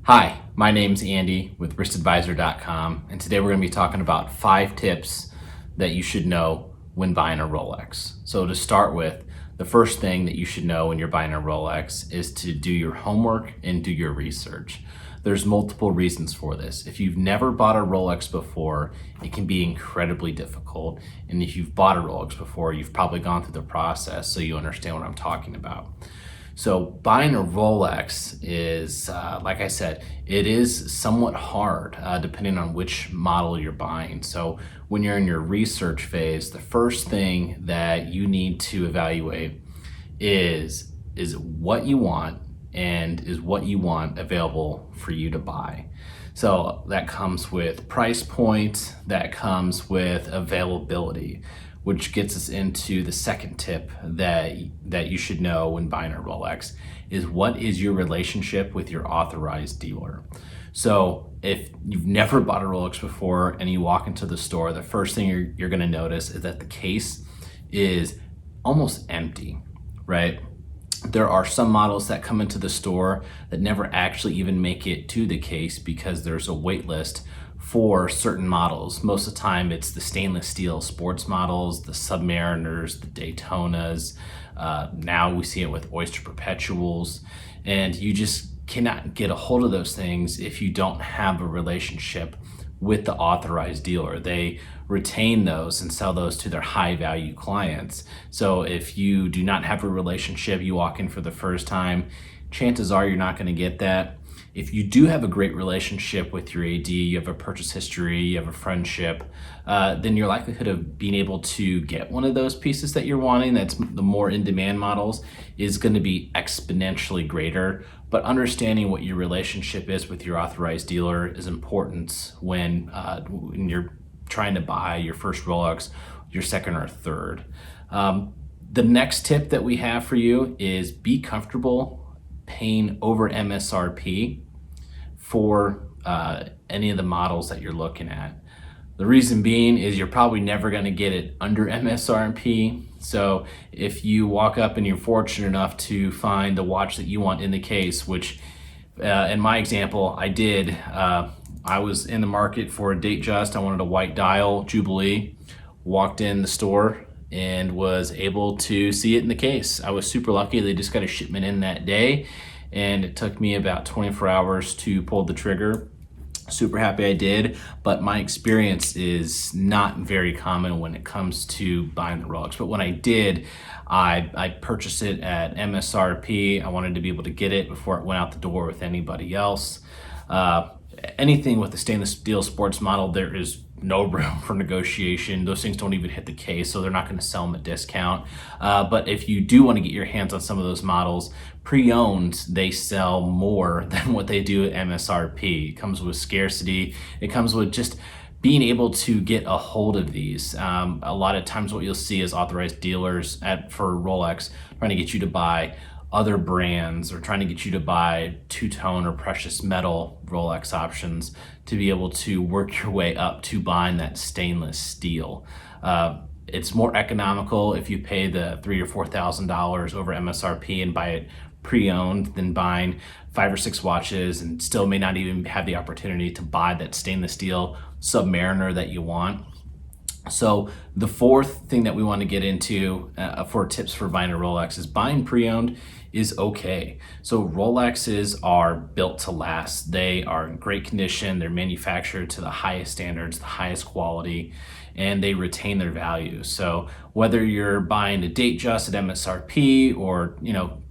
Hi, my name's Andy with wristadvisor.com, and today we're going to be talking about 5 tips that you should know when buying a Rolex. So to start with, the first thing that you should know when you're buying a Rolex is to do your homework and do your research. There's multiple reasons for this. If you've never bought a Rolex before, it can be incredibly difficult. And if you've bought a Rolex before, you've probably gone through the process, so you understand what I'm talking about. So buying a Rolex is, like I said, it is somewhat hard depending on which model you're buying. So when you're in your research phase, the first thing that you need to evaluate is what you want, and is what you want available for you to buy. So that comes with price point, that comes with availability, which gets us into the second tip that you should know when buying a Rolex is what is your relationship with your authorized dealer. So if you've never bought a Rolex before and you walk into the store, the first thing you're gonna notice is that the case is almost empty, right? There are some models that come into the store that never actually even make it to the case because there's a wait list for certain models. Most of the time it's the stainless steel sports models, the Submariners, the Daytonas. Now we see it with Oyster Perpetuals, and you just cannot get a hold of those things if you don't have a relationship with the authorized dealer. They retain those and sell those to their high value clients. So if you do not have a relationship, you walk in for the first time, chances are you're not going to get that. If you do have a great relationship with your AD, you have a purchase history, you have a friendship, then your likelihood of being able to get one of those pieces that you're wanting, that's the more in-demand models, is going to be exponentially greater. But understanding what your relationship is with your authorized dealer is important when you're trying to buy your first Rolex, your second or third. The next tip that we have for you is be comfortable paying over MSRP for any of the models that you're looking at. The reason being is you're probably never going to get it under MSRP. So if you walk up and you're fortunate enough to find the watch that you want in the case, which in my example I did, I was in the market for a Datejust. I wanted a white dial Jubilee, walked in the store and was able to see it in the case. I was super lucky. They just got a shipment in that day, and it took me about 24 hours to pull the trigger. Super happy I did, but my experience is not very common when it comes to buying the Rolex. But when I did, I purchased it at MSRP. I wanted to be able to get it before it went out the door with anybody else. Anything with the stainless steel sports model, there is no room for negotiation. Those things don't even hit the case, so they're not going to sell them at discount. But if you do want to get your hands on some of those models, pre-owned, they sell more than what they do at MSRP. It comes with scarcity. It comes with just being able to get a hold of these. A lot of times what you'll see is authorized dealers for Rolex trying to get you to buy other brands or trying to get you to buy two-tone or precious metal Rolex options to be able to work your way up to buying that stainless steel. It's more economical if you pay the $3,000 or $4,000 over MSRP and buy it pre-owned than buying 5 or 6 watches and still may not even have the opportunity to buy that stainless steel Submariner that you want. So the fourth thing that we want to get into for tips for buying a Rolex is buying pre-owned is okay. So Rolexes are built to last. They are in great condition. They're manufactured to the highest standards, the highest quality, and they retain their value. So whether you're buying a Datejust at MSRP or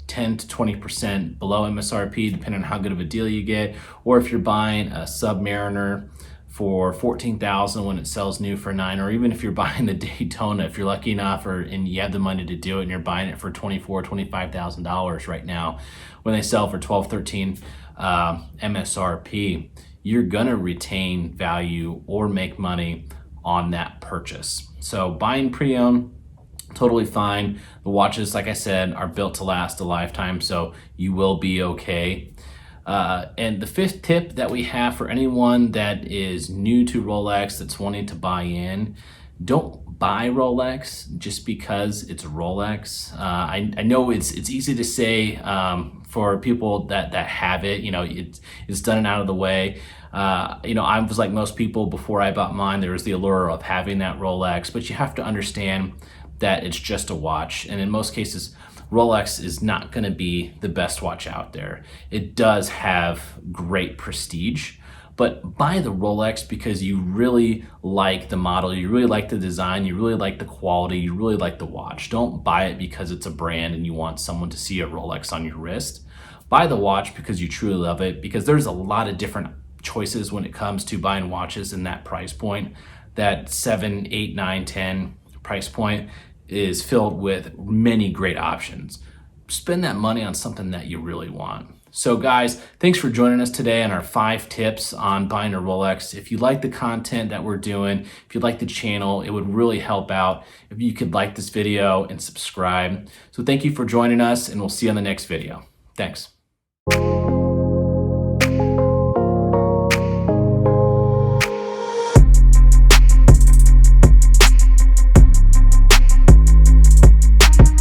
10 to 20% below MSRP, depending on how good of a deal you get, or if you're buying a Submariner for $14,000 when it sells new for $9,000, or even if you're buying the Daytona, if you're lucky enough and you have the money to do it and you're buying it for $24,000, $25,000 right now when they sell for $12,000, $13,000 MSRP, you're gonna retain value or make money on that purchase. So buying pre-owned, totally fine. The watches, like I said, are built to last a lifetime, so you will be okay. And the fifth tip that we have for anyone that is new to Rolex, that's wanting to buy in, don't buy Rolex just because it's Rolex. I know it's easy to say for people that have it. It's done and out of the way. I was like most people before I bought mine. There was the allure of having that Rolex, but you have to understand that it's just a watch, and in most cases, Rolex is not going to be the best watch out there. It does have great prestige, but buy the Rolex because you really like the model, you really like the design, you really like the quality, you really like the watch. Don't buy it because it's a brand and you want someone to see a Rolex on your wrist. Buy the watch because you truly love it, because there's a lot of different choices when it comes to buying watches in that price point. That 7, 8, 9, 10 price point is filled with many great options. Spend that money on something that you really want. So guys, thanks for joining us today on our 5 tips on buying a Rolex. If you like the content that we're doing, if you like the channel, it would really help out if you could like this video and subscribe. So thank you for joining us, and we'll see you on the next video. Thanks.